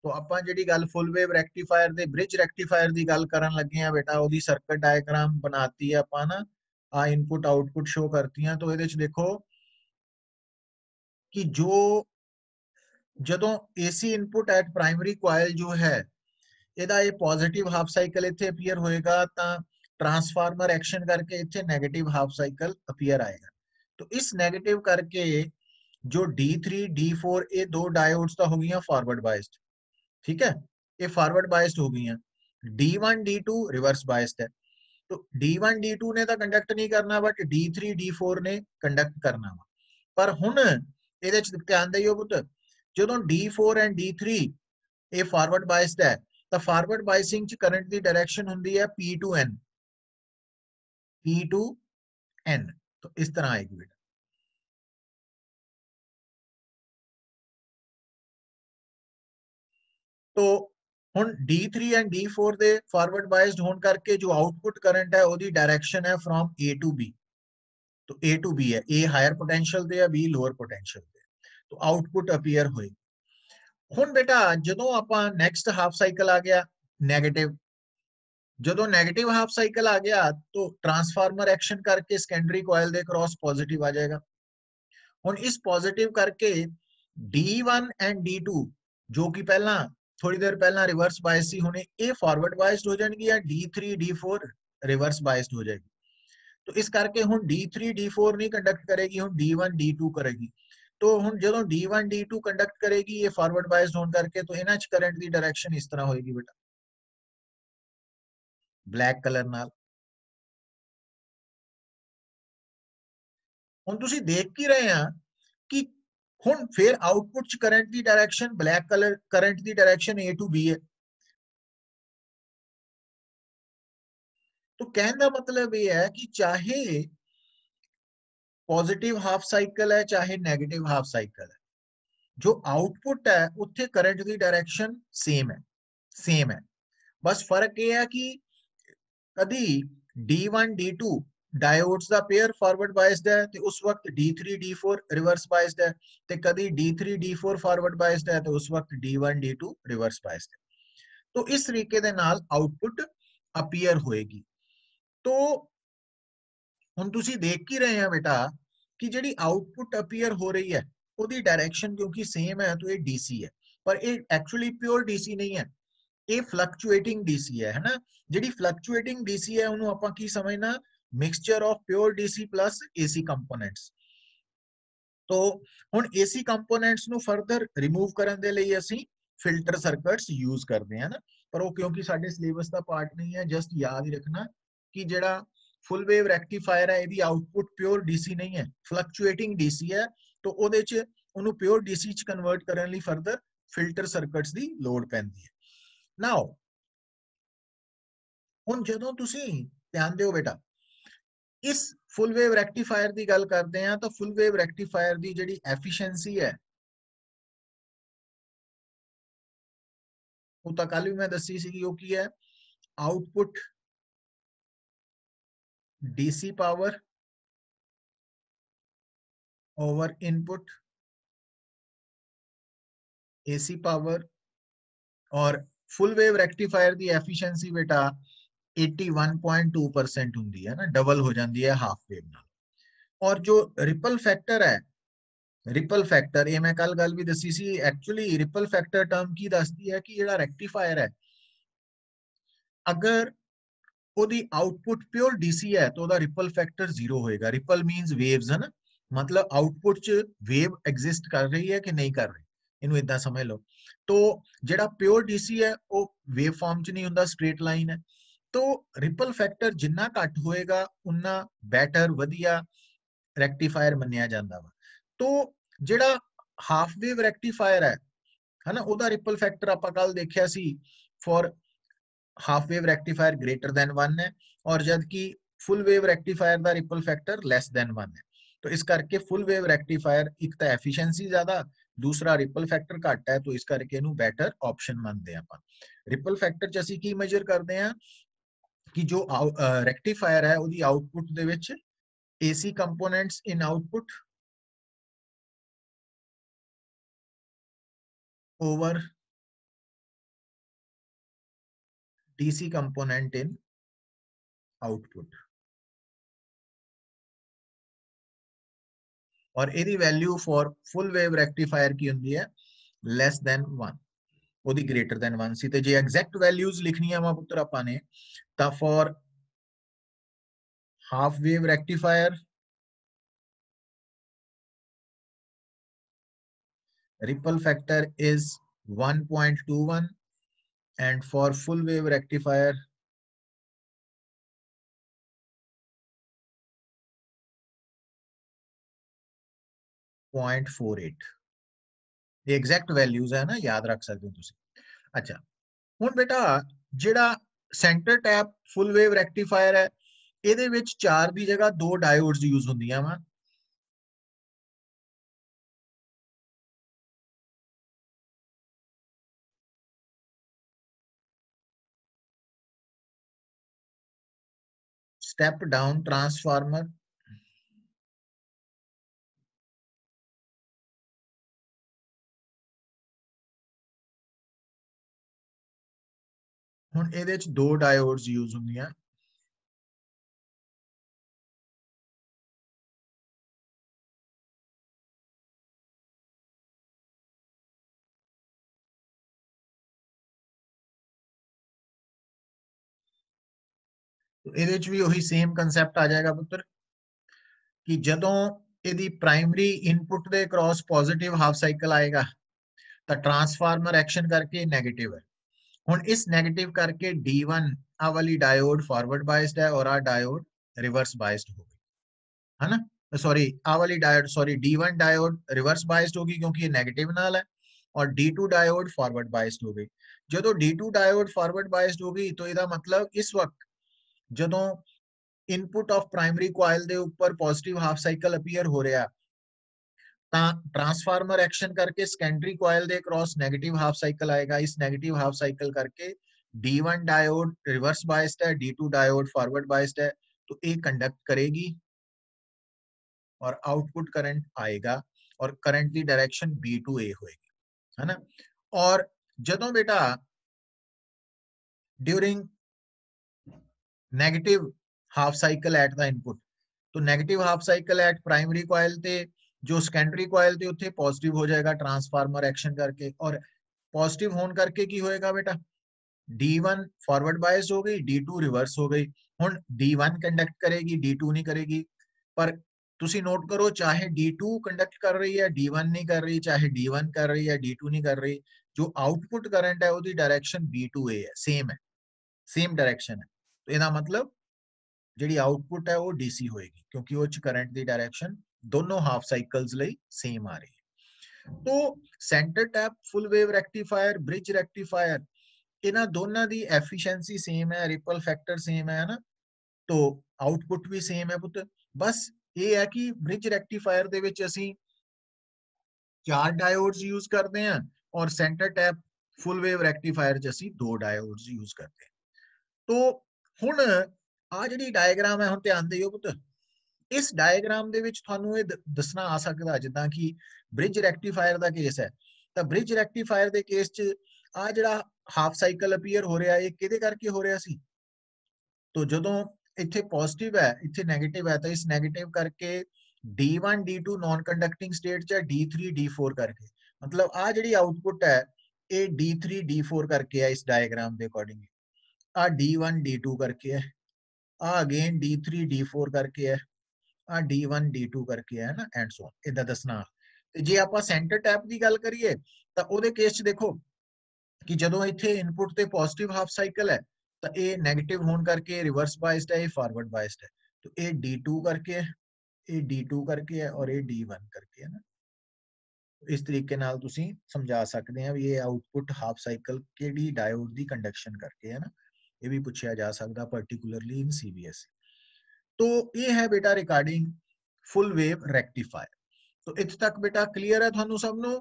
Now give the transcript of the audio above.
तो ਆਪਾਂ ਜਿਹੜੀ ਗੱਲ ਫੁੱਲ ਵੇਵ ਰੈਕਟੀਫਾਇਰ ਦੇ ਬ੍ਰਿਜ ਰੈਕਟੀਫਾਇਰ ਦੀ ਗੱਲ ਕਰਨ ਲੱਗੇ ਆ ਬੇਟਾ, ਉਹਦੀ ਸਰਕਟ ਡਾਇਗਰਾਮ ਬਣਾਤੀ ਹੈ ਆਪਾਂ ਨਾ, ਆ ਇਨਪੁਟ ਆउटपुट शो ਕਰਤੀਆਂ। तो ਇਹਦੇ ਚ ਦੇਖੋ कि जो ਜਦੋਂ AC ਇਨਪੁਟ ਐਟ ਪ੍ਰਾਇਮਰੀ ਕੋਇਲ ਜੋ ਹੈ ਇਹਦਾ ਇਹ ਪੋਜ਼ਿਟਿਵ ਹਾਫ ਸਾਈਕਲ ਇੱਥੇ ਅਪੀਅਰ ਹੋਏਗਾ, ਤਾਂ ट्रांसफार्मर एक्शन करके इतने नेगेटिव हाफ साइकिल अपीयर आएगा। तो इस नेगेटिव करके जो D3 D4 ये दो डायोड्स तो हो गई फॉरवर्ड बाइस्ड, ठीक है, ये फॉरवर्ड बाइस्ड हो गई। D1 D2 रिवर्स बाइस्ड है। तो D1 D2 ने तो कंडक्ट नहीं करना, बट D3 D4 ने कंडक्ट करना वा। पर हुण ਇਹਦੇ ਚ ਧਿਆਨ ਦਿਓ ਪੁੱਤ, ਜਦੋਂ D4 ਐਂਡ D3 ਇਹ ਫਾਰਵਰਡ ਬਾਇਸਡ ਹੈ, ਤਾਂ ਫਾਰਵਰਡ ਬਾਇਸਿੰਗ ਚ ਕਰੰਟ ਦੀ ਡਾਇਰੈਕਸ਼ਨ ਹੁੰਦੀ ਹੈ P to N, P to N। तो इस तरह आएगी बेटा। तो ਹੁਣ D3 ਐਂਡ D4 ਦੇ ਫਾਰਵਰਡ ਬਾਇਸਡ ਹੋਣ ਕਰਕੇ ਜੋ ਆਊਟਪੁੱਟ ਕਰੰਟ ਹੈ ਉਹਦੀ ਡਾਇਰੈਕਸ਼ਨ ਹੈ ਫਰੋਮ A to B। तो A to B है, A हायर पोटेंशियल ਤੇ ਹੈ, B ਲੋਅਰ पोटेंशियल ਤੇ। तो आउटपुट अपीयर ਹੋਏ। ਹੁਣ ਬੇਟਾ ਜਦੋਂ ਆਪਾਂ ਨੈਕਸਟ ਹਾਫ ਸਾਈਕਲ ਆ ਗਿਆ ਨੈਗੇਟਿਵ, ਜਦੋਂ ਨੈਗੇਟਿव हाफ साइकिल आ गया तो ट्रांसफार्मर एक्शन करके सेकेंडरी कॉइल दे क्रॉस पॉजिटिव आ जाएगा। हुण इस पॉजिटिव करके D1 एंड D2 जो कि पहला थोड़ी देर पहला रिवर्स बायस सी होने ये फॉरवर्ड बायस्ड हो जाएगी, या D3 D4 रिवर्स बायस्ड हो जाएगी। तो इस करके हुण D3 D4 नहीं कंडक्ट करेगी, हुण D1 D2 करेगी। तो हुण जदों D1 D2 कंडक्ट करेगी ये फॉरवर्ड बायस्ड होने करके, तो इन्हां च करंट दी डायरेक्शन इस तरह होएगी बेटा, ब्लैक कलर नाल। ਹੁਣ ਤੁਸੀਂ ਦੇਖ ਕੀ ਰਹੇ ਆ ਕਿ ਹੁਣ ਫਿਰ ਆਊਟਪੁੱਟ ਚ current the direction black colour current the direction A to B ਹੈ। तो कहने का मतलब ये है कि चाहे पॉजिटिव हाफ साइकिल है चाहे नेगेटिव हाफ साइकिल है, जो आउटपुट है उत्थे करंट की डायरेक्शन सेम है। बस फर्क ये है कि कभी D1 D2 डायोड्स का पेयर फॉरवर्ड बायस्ड है तो उस वक्त D3 D4 रिवर्स बायस्ड है, तो कभी D3 D4 फॉरवर्ड बायस्ड है तो उस वक्त D1 D2 रिवर्स बायस्ड है। तो इस तरीके दे नाल आउटपुट अपीयर होएगी। तो ਹੁਣ ਤੁਸੀਂ ਦੇਖ ਕੀ ਰਹੇ ਆ बेटा कि ਜਿਹੜੀ आउटपुट अपीयर हो रही है ਉਹਦੀ डायरेक्शन क्योंकि सेम है तो ये डीसी है, पर ये एक्चुअली प्योर डीसी नहीं है, ये फ्लक्चुएटिंग डीसी है ना। ਜਿਹੜੀ फ्लक्चुएटिंग डीसी है ਉਹਨੂੰ ਆਪਾਂ ਕੀ ਸਮਝਣਾ, mixture of pure DC plus AC components. तो ਹੁਣ एसी ਕੰਪੋਨੈਂਟਸ ਨੂੰ ਫਰਦਰ ਰਿਮੂਵ ਕਰਨ ਦੇ ਲਈ ਅਸੀਂ ਫਿਲਟਰ ਸਰਕਟਸ ਯੂਜ਼ ਕਰਦੇ ਹਾਂ ਨਾ, ਪਰ ਉਹ ਕਿਉਂਕਿ ਸਾਡੇ ਸਿਲੇਬਸ ਦਾ ਪਾਰਟ ਨਹੀਂ ਹੈ। ਜਸਟ ਯਾਦ ਹੀ ਰੱਖਣਾ ਕਿ ਜਿਹੜਾ फुल वेव रेक्टिफायर है ਇਹਦੀ आउटपुट प्योर डीसी नहीं है, फ्लक्चुएटिंग डीसी है। तो ਉਹਦੇ ਚ ਉਹਨੂੰ प्योर डीसी ਚ ਕਨਵਰਟ ਕਰਨ ਲਈ ਫਰਦਰ ਫਿਲਟਰ ਸਰਕਟਸ ਦੀ ਲੋੜ ਪੈਂਦੀ ਹੈ। ਨਾਓ ਹੁਣ ਜਦੋਂ ਤੁਸੀਂ ਧਿਆਨ ਦਿਓ बेटा, इस फुल वेव रेक्टिफायर की गल करते हैं तो फुल वेव रेक्टिफायर की जिहड़ी एफिशिएंसी है वो तो कल भी मैं दसी सी वो की है, output DC power over input AC power. और फुल वेव रेक्टिफायर की एफिशिएंसी बेटा 81.2% होंगी है ना, डबल हो जाती है हाफ वेव नाल। और जो रिपल फैक्टर है, रिपल फैक्टर ये मैं कल गल भी दसी सी, एक्चुअली रिपल फैक्टर टर्म की दसदी है कि जेड़ा रेक्टिफायर है अगर ओदी आउटपुट प्योर डीसी है तो ओदा रिपल फैक्टर 0 होएगा। रिपल मींस वेव्स है ना, मतलब आउटपुट च वेव एग्जिस्ट कर रही है कि नहीं कर रही, इनू इदा समझ लो। तो जेड़ा प्योर डीसी है वो वेव फॉर्म च नहीं हुंदा, स्ट्रेट लाइन है। तो रिपल फैक्टर जिन्ना घट होएगा उन्ना बैटर वधिया रेक्टिफायर मन्निया जांदा वा। तो जेड़ा हाफ वेव रेक्टिफायर है ना, ओदा रिपल फैक्टर आपां कल देखिया सी for half wave rectifier greater than 1 है, और जबकि फुल वेव रेक्टिफायर का रिपल फैक्टर लेस देन 1 है। तो इस करके फुल वेव रेक्टिफायर एक तो एफिशिएंसी ज्यादा, दूसरा रिपल फैक्टर घट है, तो इस करके इनू बैटर ऑप्शन मानते हैं अपन। रिपल फैक्टर च असीं की मेजर करते हैं कि जो रेक्टिफायर है उसकी output they which AC components in output over DC component in output और ਇਹਦੀ value for full wave rectifier की ਹੁੰਦੀ है less than 1 ਉਹਦੀ greater than 1 ਸੀ ਤੇ ਜੇ ਐਗਜ਼ੈਕਟ ਵੈਲਿਊਜ਼ ਲਿਖਣੀਆਂ ਵਾ ਪੁੱਤਰ ਆਪਾਂ ਨੇ ਤਾਂ for half wave rectifier ripple factor is 1.21 and for full wave rectifier 0.48 ਇਹ ਐਗਜ਼ੈਕਟ ਵੈਲਿਊਜ਼ ਹੈ ਨਾ ਯਾਦ ਰੱਖ ਸਕਦੇ ਹੋ ਤੁਸੀਂ ਅੱਛਾ ਹੁਣ ਬੇਟਾ ਜਿਹੜਾ ਸੈਂਟਰ ਟੈਪ ਫੁੱਲ ਵੇਵ ਰੈਕਟੀਫਾਇਰ ਹੈ ਇਹਦੇ ਵਿੱਚ 4 ਦੀ ਜਗ੍ਹਾ 2 ਡਾਇਓਡਸ ਯੂਜ਼ ਹੁੰਦੀਆਂ ਵਾ स्टेप डाउन ट्रांसफार्मर ਹੁਣ ਇਹਦੇ ਵਿੱਚ 2 ਡਾਇਓਡਸ ਯੂਜ਼ ਹੁੰਦੀਆਂ ਇਹਦੇ ਵਿੱਚ ਵੀ ਉਹੀ ਸੇਮ ਕਨਸੈਪਟ ਆ ਜਾਏਗਾ ਪੁੱਤਰ ਕਿ ਜਦੋਂ ਇਹਦੀ ਪ੍ਰਾਇਮਰੀ ਇਨਪੁਟ ਦੇ ਕ੍ਰਾਸ ਪੋਜ਼ਿਟਿਵ ਹਾਫ ਸਾਈਕਲ ਆਏਗਾ ਤਾਂ ਟਰਾਂਸਫਾਰਮਰ ਐਕਸ਼ਨ ਕਰਕੇ ਨੈਗੇਟਿਵ ਹੈ ਹੁਣ ਇਸ ਨੈਗੇਟਿਵ ਕਰਕੇ D1 ਆ ਵਾਲੀ डायोड फॉरवर्ड बायस्ड है और आ डायोड रिवर्स बायस्ड होगी है ना सॉरी आ वाली diode sorry D1 diode reverse biased होगी क्योंकि ये नेगेटिव नाल है और D2 डायोड फॉरवर्ड बायस्ड हो गई ਜਦੋਂ D2 डायोड फॉरवर्ड बायस्ड होगी तो ਇਹਦਾ मतलब इस वक्त ਜਦੋਂ ਇਨਪੁਟ ਆਫ ਪ੍ਰਾਇਮਰੀ ਕੋਇਲ ਦੇ ਉੱਪਰ ਪੋਜ਼ਿਟਿਵ ਹਾਫ ਸਾਈਕਲ ਅਪੀਅਰ ਹੋ ਰਿਹਾ ਤਾਂ ट्रांसफार्मर एक्शन करके सेकेंडरी कॉइल ਦੇ क्रॉस नेगेटिव हाफ साइकिल आएगा इस नेगेटिव हाफ साइकिल करके D1 डायोड रिवर्स बायस्ड है D2 डायोड फॉरवर्ड बायस्ड है तो ये कंडक्ट करेगी और आउटपुट करंट आएगा और करंट की डायरेक्शन B2A होएगी है ना और ਜਦੋਂ बेटा during negative half cycle at the input तो negative half cycle at primary coil ते जो सेकेंडरी कॉइल ते उत्थे पॉजिटिव हो जाएगा ट्रांसफार्मर एक्शन करके और पॉजिटिव होने करके की होएगा बेटा D1 फॉरवर्ड बायस हो गई D2 रिवर्स हो गई हुन D1 कंडक्ट करेगी D2 नहीं करेगी पर तुसी नोट करो चाहे D2 कंडक्ट कर रही है D1 नहीं कर रही चाहे D1 कर रही है D2 नहीं कर रही जो आउटपुट करंट है उसकी डायरेक्शन B2A है सेम डायरेक्शन है तो ਇਹਦਾ मतलब ਜਿਹੜੀ ਆਊਟਪੁੱਟ ਹੈ ਉਹ DC ਹੋਏਗੀ ਕਿਉਂਕਿ ਉਹ ਚ ਕਰੰਟ ਦੀ ਡਾਇਰੈਕਸ਼ਨ ਦੋਨੋਂ ਹਾਫ ਸਾਈਕਲਸ ਲਈ ਸੇਮ ਆ ਰਹੀ ਹੈ तो centre tap full wave rectifier bridge rectifier इन्हां दोनों की एफिशिएंसी सेम है रिपल फैक्टर सेम है ना तो आउटपुट भी सेम है पुत्र बस ये है कि ब्रिज रेक्टिफायर दे विच असीं 4 डायोड्स यूज करते हैं और centre tap full wave rectifier च असीं 2 डायोड्स यूज करते हैं तो हुण आ जिहड़ी डायग्राम है हुण ध्यान दिओ पुत्र इस डायग्राम ਦੇ ਵਿੱਚ ਤੁਹਾਨੂੰ ਇਹ ਦੱਸਣਾ ਆ ਸਕਦਾ ਜਿੱਦਾਂ ਕਿ ਬ੍ਰਿਜ ਰੈਕਟੀਫਾਇਰ ਦਾ ਕੇਸ ਹੈ ਤਾਂ ਬ੍ਰਿਜ ਰੈਕਟੀਫਾਇਰ ਦੇ ਕੇਸ 'ਚ ਆ ਜਿਹੜਾ ਹਾਫ ਸਾਈਕਲ ਅਪੀਅਰ ਹੋ ਰਿਹਾ ਇਹ ਕਿਹਦੇ ਕਰਕੇ ਹੋ ਰਿਹਾ ਸੀ तो ਜਦੋਂ ਇੱਥੇ ਪੋਜ਼ਿਟਿਵ ਹੈ ਇੱਥੇ ਨੈਗੇਟਿਵ ਹੈ ਤਾਂ ਇਸ ਨੈਗੇਟਿਵ ਕਰਕੇ D1 D2 ਨॉन ਕੰਡਕਟਿੰਗ ਸਟੇਟ 'ਚ D3 D4 ਕਰਕੇ ਮਤਲਬ ਆ ਜਿਹੜੀ ਆਊਟਪੁੱਟ ਹੈ ਇਹ D3 D4 ਕਰਕੇ ਹੈ ਇਸ ਡਾਇਗਰਾਮ ਦੇ ਅਕੋਰਡਿੰਗ ਆ D1 D2 ਕਰਕੇ ਹੈ ਆ ਅਗੇਨ D3 D4 ਕਰਕੇ ਹੈ ਆ D1 D2 ਕਰਕੇ ਹੈ ਨਾ ਐਂਡ ਸੋ ਔਨ ਇਦਾਂ ਦੱਸਣਾ ਤੇ ਜੇ ਆਪਾਂ ਸੈਂਟਰ ਟੈਪ ਦੀ ਗੱਲ ਕਰੀਏ ਤਾਂ ਉਹਦੇ ਕੇਸ 'ਚ ਦੇਖੋ ਕਿ ਜਦੋਂ ਇੱਥੇ ਇਨਪੁਟ ਤੇ ਪੋਜ਼ਿਟਿਵ ਹਾਫ ਸਾਈਕਲ ਹੈ ਤਾਂ ਇਹ 네ਗੇਟਿਵ ਹੋਣ ਕਰਕੇ ਰਿਵਰਸ ਬਾਇਸਡ ਹੈ ਇਹ ਫਾਰਵਰਡ ਬਾਇਸਡ ਹੈ तो ये D2 करके है ये D2 करके है और ये D1 करके है ना इस तरीके नाल तुसी समझा सकते हैं भी ये आउटपुट हाफ साइकिल केड़ी डायोड दी कंडक्शन करके है ना ये भी पूछा जा सकता पर्टिकुलरली इन CBSE तो ये है बेटा रिगार्डिंग फुल वेव रेक्टिफायर तो इत्थे तक बेटा क्लियर है थानू सबनू